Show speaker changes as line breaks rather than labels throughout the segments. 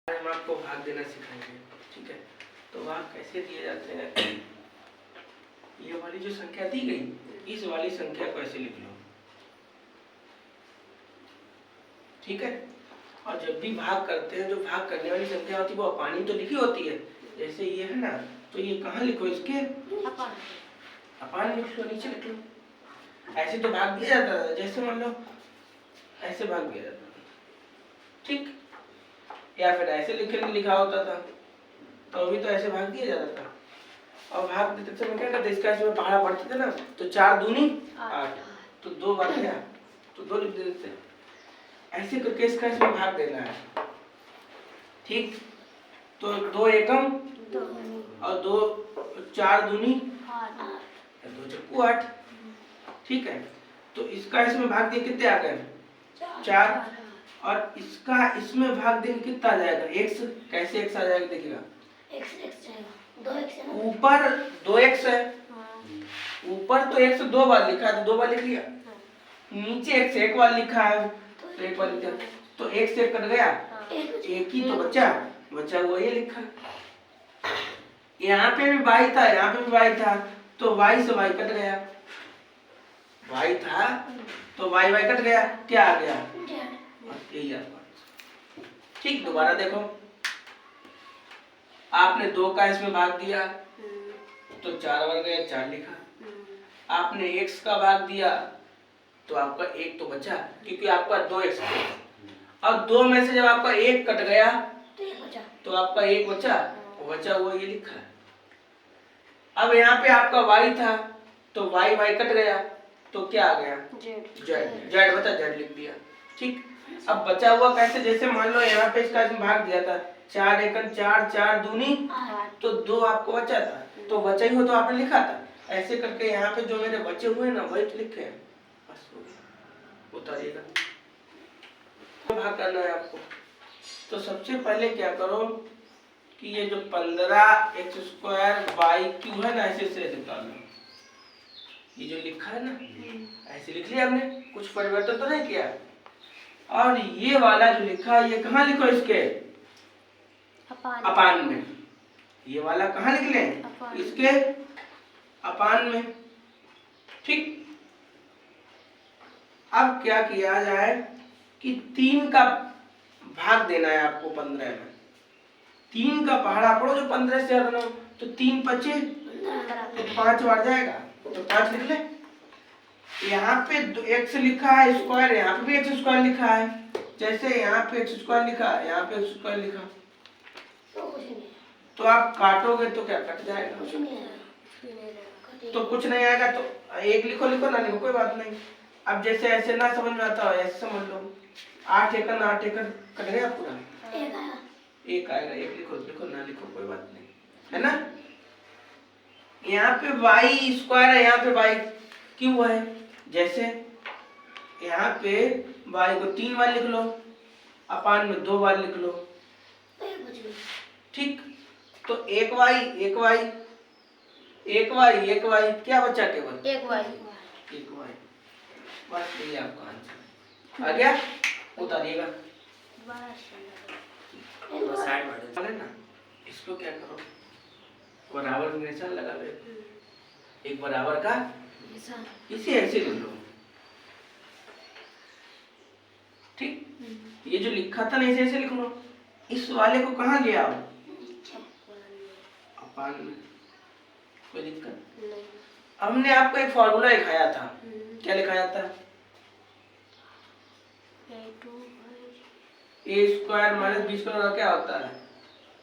हम आपको भाग देना सिखाएंगे। ठीक है, तो भाग कैसे दिए जाते हैं। ये वाली जो संख्या दी गई, इस वाली संख्या को ऐसे लिख लो। ठीक है, और जब भी भाग करते हैं, जो भाग करने वाली संख्या होती है वो अपानी तो लिखी होती है। जैसे ये है ना, तो ये कहाँ लिखो, इसके अपान लिख लो, नीचे लिख लो। ऐसे तो भाग दिया जाता था, जैसे मान लो ऐसे भाग दिया जाता था, ठीक, या फिर ऐसे लिखा होता था, तो अभी तो ऐसे भाग दिया जाता था। और भाग देते समय क्या करते, इसका इसमें पहाड़ा पढ़ते थे ना, तो 4 दूनी 8, तो 2 बार गया तो 2 लिख देते। ऐसे करके इसका इसमें भाग देना है। ठीक, तो 2 एकम और 2 4 दूनी 2 चक्कू 8। ठीक है, तो इसका इसमें भाग दिए कितने आ गए, 4, और इसका इसमें भाग देंगे कितना आ जाएगा, x। कैसे x आ जाएगा देखिएगा, ऊपर 2x है, ऊपर तो x 2 बार लिखा है तो 2 बार लिख लिया, नीचे x 1 बार लिखा है तो 1 बार लिख दिया, तो x से कट गया, एक ही तो बचा हुआ ये लिखा। यहाँ पे भी y था, यहाँ पे भी y था, तो y से y कट गया, y था तो y कट गया, क्या आ गया, यही आ गया। ठीक, दोबारा देखो, आपने 2 का इसमें भाग दिया तो 4 बार गया, 4 लिखा। आपने x का भाग दिया तो आपका 1 तो बचा, क्योंकि आपका 2x था, और 2 में से जब आपका 1 कट गया तो आपका 1 बचा हुआ ये लिखा है। अब यहाँ पे आपका y था तो y कट गया तो क्या आ गया, z बचा, z लिख दिया। ठीक, अब बचा हुआ कैसे, जैसे मान लो यहाँ पे इसका इसमें भाग दिया था, 4 एकम 4, 4 दूनी, तो 2 आपको बचा था, तो बचा ही हो तो आपने लिखा था। ऐसे करके यहाँ पे जो मेरे बचे हुए ना वही तो लिखे हैं, बस उतारिएगा। भाग करना है आपको, तो सबसे पहले क्या करो कि ये जो 15x² y क्यू है ना, ऐसे से निकाल लो। ये जो लिखा है ना ऐसे लिख लिया, हमने कुछ परिवर्तन तो नहीं किया। और ये वाला जो लिखा है ये कहाँ लिखो, इसके अपान में। ये वाला कहाँ लिख लें, इसके अपान में। ठीक, अब क्या किया जाए कि 3 का भाग देना है आपको 15 में। 3 का पहाड़ा पढ़ो, जो 15 से हरना, तो 3 पचे तो 5 बार जाएगा, तो 5 लिख ले। यहाँ पे x लिखा है स्क्वायर, यहाँ पे भी x² लिखा है, जैसे यहाँ पे x² लिखा, यहाँ पे x² लिखा, तो आप काटोगे तो क्या कट जाएगा, तो कुछ नहीं आएगा, तो 1 लिखो ना लिखो कोई बात नहीं। अब जैसे ऐसे ना समझ में आता हो ऐसे समझ लो, 8 एकड़ 8 एकड़ कट गया पूरा, 1 आएगा, 1 लिखो ना लिखो कोई बात नहीं, है ना। यहाँ पे y² है, यहाँ पे y क्यों है, जैसे यहाँ पे y को 3 बार लिख लो, अपान में 2 बार लिख लो। ठीक, तो 1y क्या बचा, केवल 1y, बस यही आपका आंसर आ गया। उतारिएगा ना, इसको क्या करो, बराबर में निशान लगा लो, एक बराबर का इसे ऐसे लिख लो। ठीक, ये जो लिखा था ना इसे ऐसे लिख लो, इस वाले को कहाँ ले आओ, अपान में, कोई दिक्कत नहीं। हमने आपको एक फॉर्मूला लिखाया था, क्या लिखाया था, a² - b² का क्या होता है,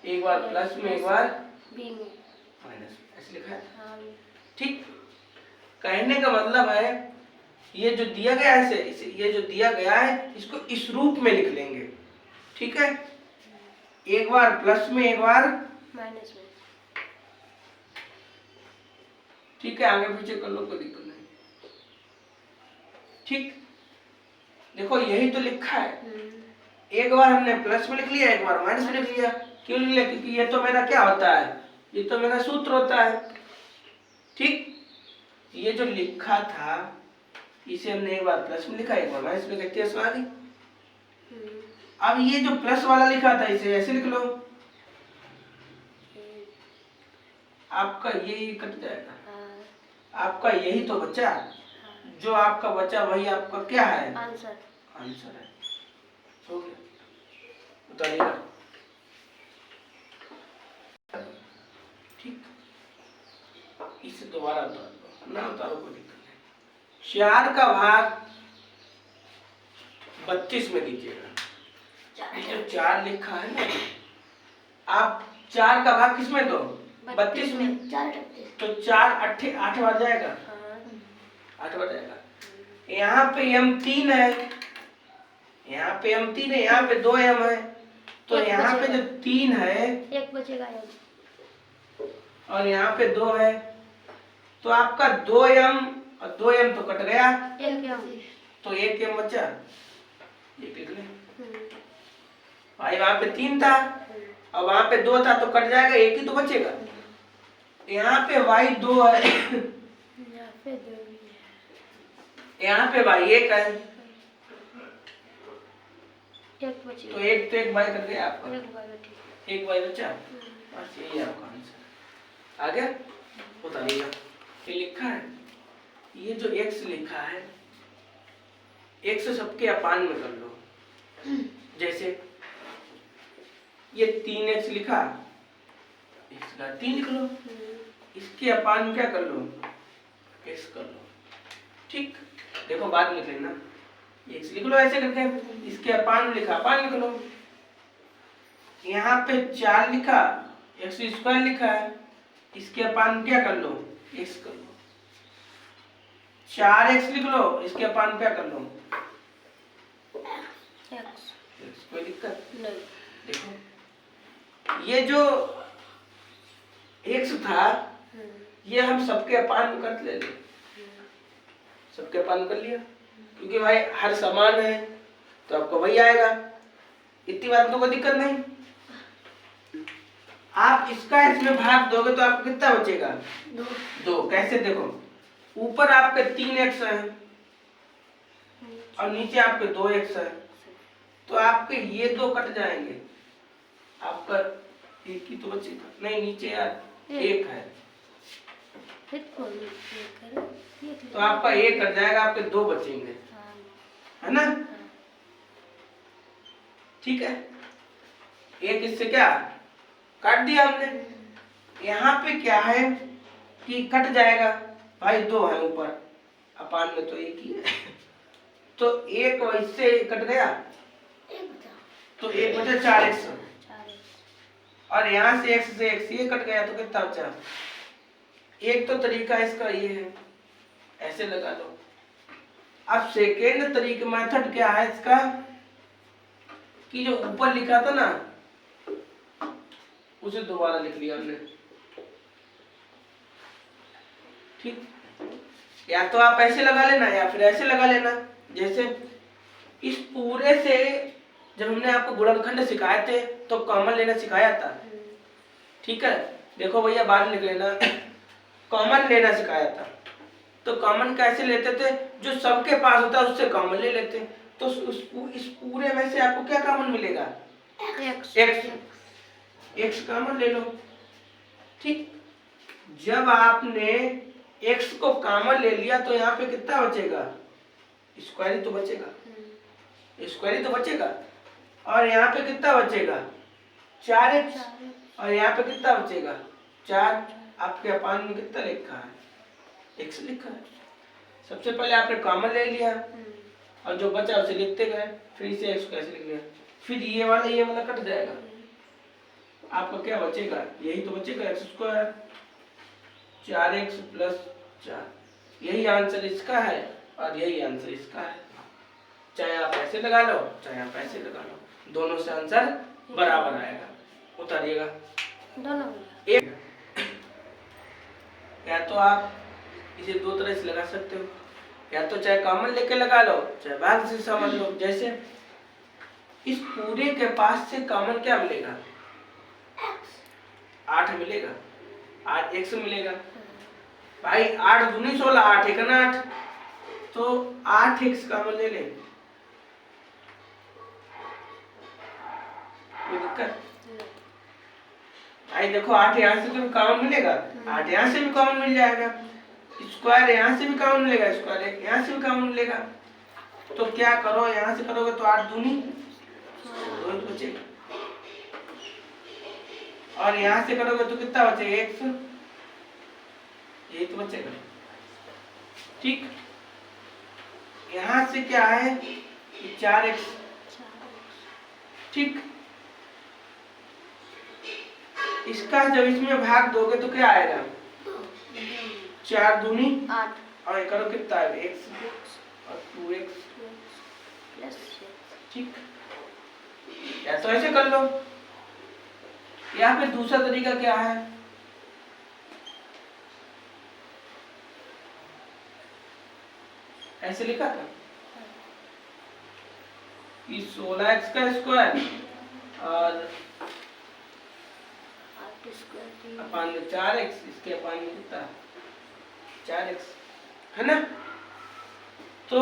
एक बार प्लस में एक बार माइनस, ऐसे लिखा है। ठीक, कहने का मतलब है ये जो दिया गया है ये जो दिया गया है इसको इस रूप में लिख लेंगे। ठीक है, एक बार प्लस में एक बार माइनस में। ठीक है, आगे पीछे कर लो कोई दिक्कत नहीं। ठीक, देखो यही तो लिखा है, एक बार हमने प्लस में लिख लिया, एक बार माइनस में लिख लिया। क्यों लिख लिया, क्योंकि ये तो मेरा क्या होता है, ये तो मेरा सूत्र होता है। ठीक, ये जो लिखा था इसे हमने एक बार प्लस में लिखा, एक बार माइनस में लिखा, आ गई। अब ये जो प्लस वाला लिखा था इसे ऐसे लिख लो, आपका ये कट जाएगा, आपका यही तो बचा, जो आपका बचा वही आपका क्या है, आंसर है। हो गया, उतारिएगा। ठीक, इसे दोबारा उतार दो, ना उतारो कोई दिक्कत नहीं। 4 का भाग 32 में दीजिएगा। ये जो 4 लिखा है ना, आप 4 का भाग किसमें दो, 32 में, तो 4 8 बार जाएगा, 8 बार जाएगा। यहाँ पे m3 है, यहाँ पे m3 है, यहाँ पे 2m है, तो यहाँ पे जो 3 है एक बचेगा और यहाँ पे 2 है, तो आपका 2m और 2m तो कट गया, तो 1m बचा, ये लिख ले भाई। वहां पे 3 था और वहां पे 2 था, तो कट जाएगा, 1 ही तो बचेगा। यहाँ पे y 2 है, यहाँ पे y 1 है, तो एक y कट गया आपका, एक y बचा, बस यही आपका आंसर। आ गया, बताइएगा। ये लिखा है, ये जो x लिखा है, x सबके अपान में कर लो। जैसे ये 3x लिखा, x का 3 लिख लो, इसके अपान में क्या कर लो, x कर लो। ठीक, देखो बाद में लिख लेना, x लिख लो ऐसे करके, इसके अपान में लिखा, अपान लिख लो। यहाँ पे 4 लिखा, x² लिखा है, इसके अपान में क्या कर लो, x कर लो। 4x लिख लो, इसके अपान में क्या कर लो, x। कोई दिक्कत नहीं। देखो ये जो x था, ये हम सबके अपान में कर ले, सबके अपान कर लिया, क्योंकि भाई हर समान है तो आपको वही आएगा, इतनी बात तो कोई दिक्कत नहीं। आप इसका इसमें भाग दोगे तो आपको कितना बचेगा, 2। कैसे, देखो ऊपर आपके 3x है और नीचे आपके 2x है, तो आपके ये 2 कट जाएंगे, आपका एक ही तो बचेगा, नहीं नीचे यार 1 है, तो आपका 1 कट जाएगा, आपके 2 बचेंगे, है ना। ठीक है, एक इससे क्या काट दिया हमने। यहाँ पे क्या है कि कट जाएगा, भाई 2 है ऊपर, अपान में तो 1 ही है, तो 1 इससे कट गया, तो 1 बचा 4x, और यहाँ से x से x ये कट गया, तो कितना बचा। एक तो तरीका इसका ये है, ऐसे लगा लो। अब सेकेंड तरीके मेथड क्या है इसका, कि जो ऊपर लिखा था ना उसे दोबारा लिख लिया हमने। ठीक, या तो आप ऐसे लगा लेना या फिर ऐसे लगा लेना। जैसे इस पूरे से जब हमने आपको गुणनखंड सिखाए थे तो कॉमन लेना सिखाया था, ठीक है। देखो भैया बाद में लिख लेना, कॉमन लेना सिखाया था, तो कॉमन कैसे लेते थे, जो सबके पास होता है उससे कॉमन ले लेते, तो इस पूरे में से आपको क्या कॉमन मिलेगा, x कॉमन ले लो। ठीक, जब आपने x को कॉमन ले लिया तो यहाँ पे कितना बचेगा, स्क्वायर ही तो बचेगा, स्क्वायर ही तो बचेगा, और यहाँ पे कितना बचेगा 4x, और यहाँ पे कितना बचेगा 4। आपके अपान में कितना लिखा है, x लिखा है। सबसे पहले आपने कॉमन ले लिया और जो बचा उसे लिखते गए, फिर इसे x को ऐसे लिख लिया, फिर ये वाला कट जाएगा, आपका क्या बचेगा, यही तो बचेगा x², 4x + 4। यही आंसर इसका है और यही आंसर इसका है। चाहे आप ऐसे लगा लो चाहे आप ऐसे लगा लो, दोनों से आंसर बराबर आएगा। उतारिएगा दोनों एक, या तो आप इसे 2 तरह से लगा सकते हो, या तो चाहे कॉमन लेके लगा लो चाहे भाग से समझ लो। जैसे इस पूरे के पास से कॉमन क्या मिलेगा, 8 मिलेगा, 8x मिलेगा। भाई 8 दूनी 16, 8 1 8, तो 8x कॉमन ले ले, कोई दिक्कत? भाई देखो 8 यहाँ से तो कॉमन मिलेगा, 8 यहाँ से भी कॉमन मिल जाएगा, स्क्वायर यहाँ से भी कॉमन मिलेगा, स्क्वायर यहाँ से भी कॉमन मिलेगा। तो क्या करो, यहाँ से करोगे तो 8 दूनी 2 बचेगा, और यहाँ से करोगे तो कितना बचेगा, x, ये तो बचेगा। ठीक, यहाँ से क्या है, 4x। ठीक, इसका जब इसमें भाग दोगे तो क्या आएगा, 4 दूनी
8,
और ये करो कितना है, x और 2x। ठीक, या तो ऐसे कर लो, या फिर दूसरा तरीका क्या है, ऐसे लिखा था कि 16x का स्क्वायर और अपन में 4x, इसके अपन में कितना 4x है ना। तो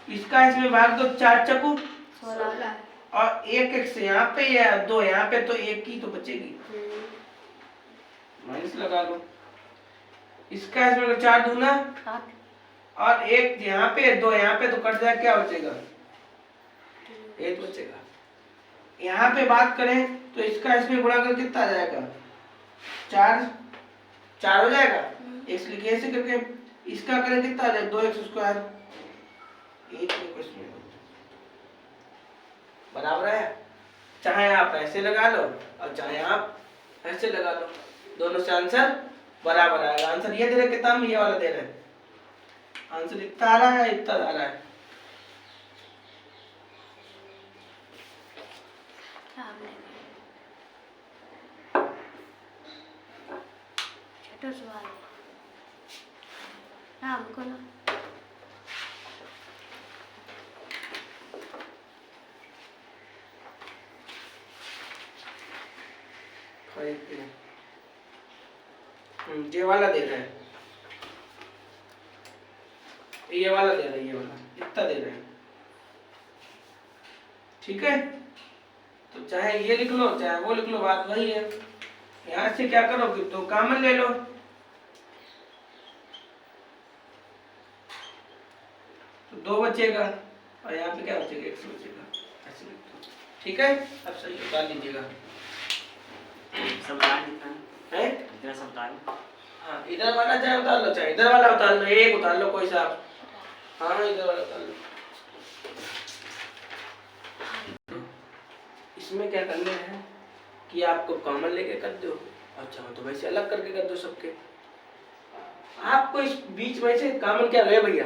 इसका इसमें भाग दो, 4 चकू
16
और 1x यहाँ पे या 2 यहाँ पे, तो 1 की तो बचेगी, माइनस लगा लो। इसका इसमें 4 दूना
8
और 1 यहाँ पे 2 यहाँ पे, तो कट जाए, क्या बचेगा, 8 बचेगा। यहाँ पे बात करें तो इसका इसमें गुणा कर कितना आ जाएगा, 4 हो जाएगा, x लिखिए ऐसे करके, इसका करें कितना आ जाएगा, 2x स्क्वायर, 8 बराबर है। चाहे आप ऐसे लगा लो और चाहे आप ऐसे लगा लो, दोनों से आंसर बराबर आएगा। आंसर ये दे रहे कितना, हम ये वाला दे रहे हैं, आंसर इतना आ रहा है, इतना आ रहा है।
छोटा सवाल है हमको ना,
ये वाला दे रहे हैं, ये वाला दे रहे हैं, ये वाला इतना दे रहे हैं। ठीक है, तो चाहे ये लिख लो चाहे वो लिख लो, बात वही है। यहाँ से क्या करोगे, तो कॉमन ले लो, तो 2 बचेगा और यहाँ पे क्या बचेगा, x बचेगा, ऐसे लिख दो। ठीक है, अब सही उतार लीजिएगा, है हाँ, इधर वाला चाहे उतार लो, चाहे इधर वाला उतार लो, एक उतार लो कोई सा, हाँ इधर वाला उतार लो। इसमें क्या करना है कि आपको कॉमन लेके कर दो, अच्छा तो वैसे अलग करके कर दो सबके। आपको इस बीच में से कॉमन क्या रहे भैया,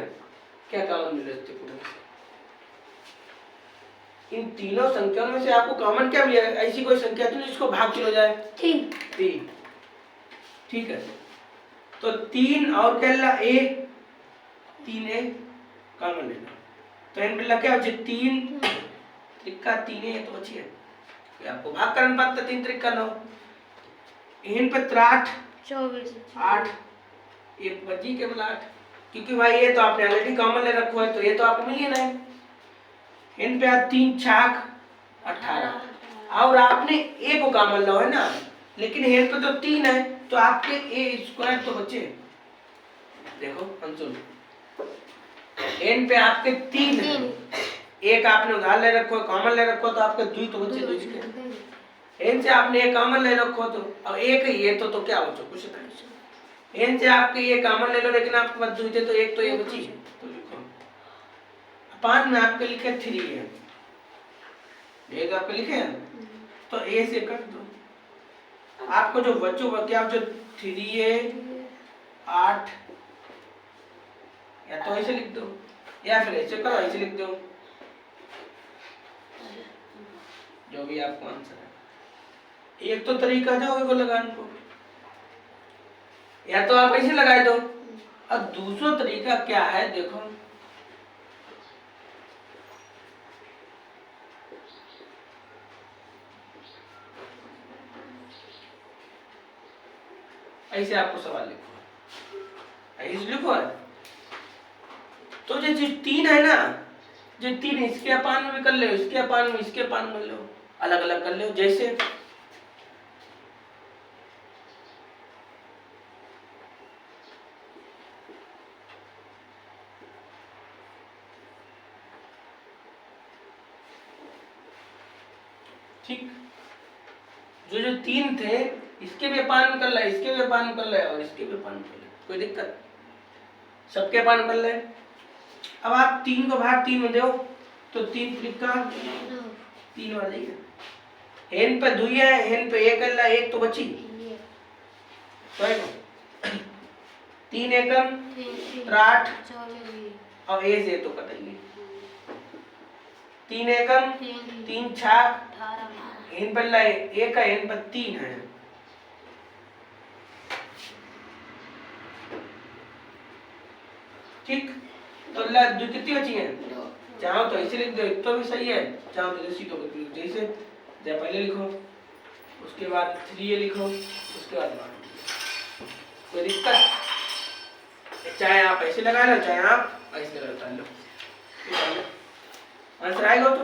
क्या कॉमन मिले पूरे, इन तीनों संख्याओं में से आपको कॉमन क्या मिलेगा, ऐसी कोई संख्या तो जिसको भाग चलो जाए, 3। ठीक है, तो 3 और क्या ला, a, 3a कॉमन लेना, तो n मिला क्या बचे, 3 त्रिका 3a तो बची है, आपको भाग करना पड़ता, 3 त्रिका 9, इन पे 8 8, एक बची केवल 8, क्योंकि भाई ये तो आपने ऑलरेडी कॉमन ले रखा है, तो ये तो आपको मिल ही ना है। इन पे 3 छाक 18, और आपने a को कॉमन लो है ना, लेकिन इन पे तो 3 है, तो आपके a स्क्वायर तो बचे, देखो अंशुल, n पे आपके 3 है, एक आपने उधार ले रखो, कॉमन ले रखो, तो आपके 2 तो बचे, 2 के n से आपने एक कॉमन ले रखो, तो अब एक ही है, तो क्या बचो, कुछ नहीं। n से आपके ये कॉमन ले लो, लेकिन आपके पास 2 थे, तो एक तो ये बची, तो लिखो 5 में आपके लिखे 3 है, एक आपके लिखे हैं, तो a से कर दो, आपको जो बच्चों क्या जो 3a 8, या तो ऐसे लिख दो या फिर ऐसे करो, ऐसे लिख दो, जो भी आपको आंसर है। एक तो तरीका था वो लगाने को, या तो आप ऐसे लगाए दो, और दूसरा तरीका क्या है, देखो ऐसे आपको सवाल लिखो, ऐसे लिखो है, तो जो 3 है ना, जो 3 इसके अपान में कर लो, इसके अपान में, इसके अपान में लो, अलग अलग कर लो जैसे ठीक। जो जो तीन थे इसके भी पान निकल रहा है, इसके भी पान निकल रहा है और इसके भी पान निकल रहा है, कोई दिक्कत? सबके पान निकल रहे हैं। अब आप 3 को भाग 3 में दो तो 3 त्रिका 3 हो जाएगा। हेन पे 2 है, हेन पे 1 है, 1 तो बची तो 3 एकम 8 और ए से तो कटेंगे। 3 एकम 3 छाक हेन पर 1 है, हेन पर 3 है। ठीक, तो दो कितनी बची हैं? चाहो तो ऐसे लिख दो, एक तो भी सही है, चाहो तो जैसे तो जैसे जैसे पहले लिखो, उसके बाद 3 लिखो, उसके बाद 1। कोई दिक्कत? चाहे आप ऐसे लगा लो, चाहे आप ऐसे लगा लो। आंसर आएगा तो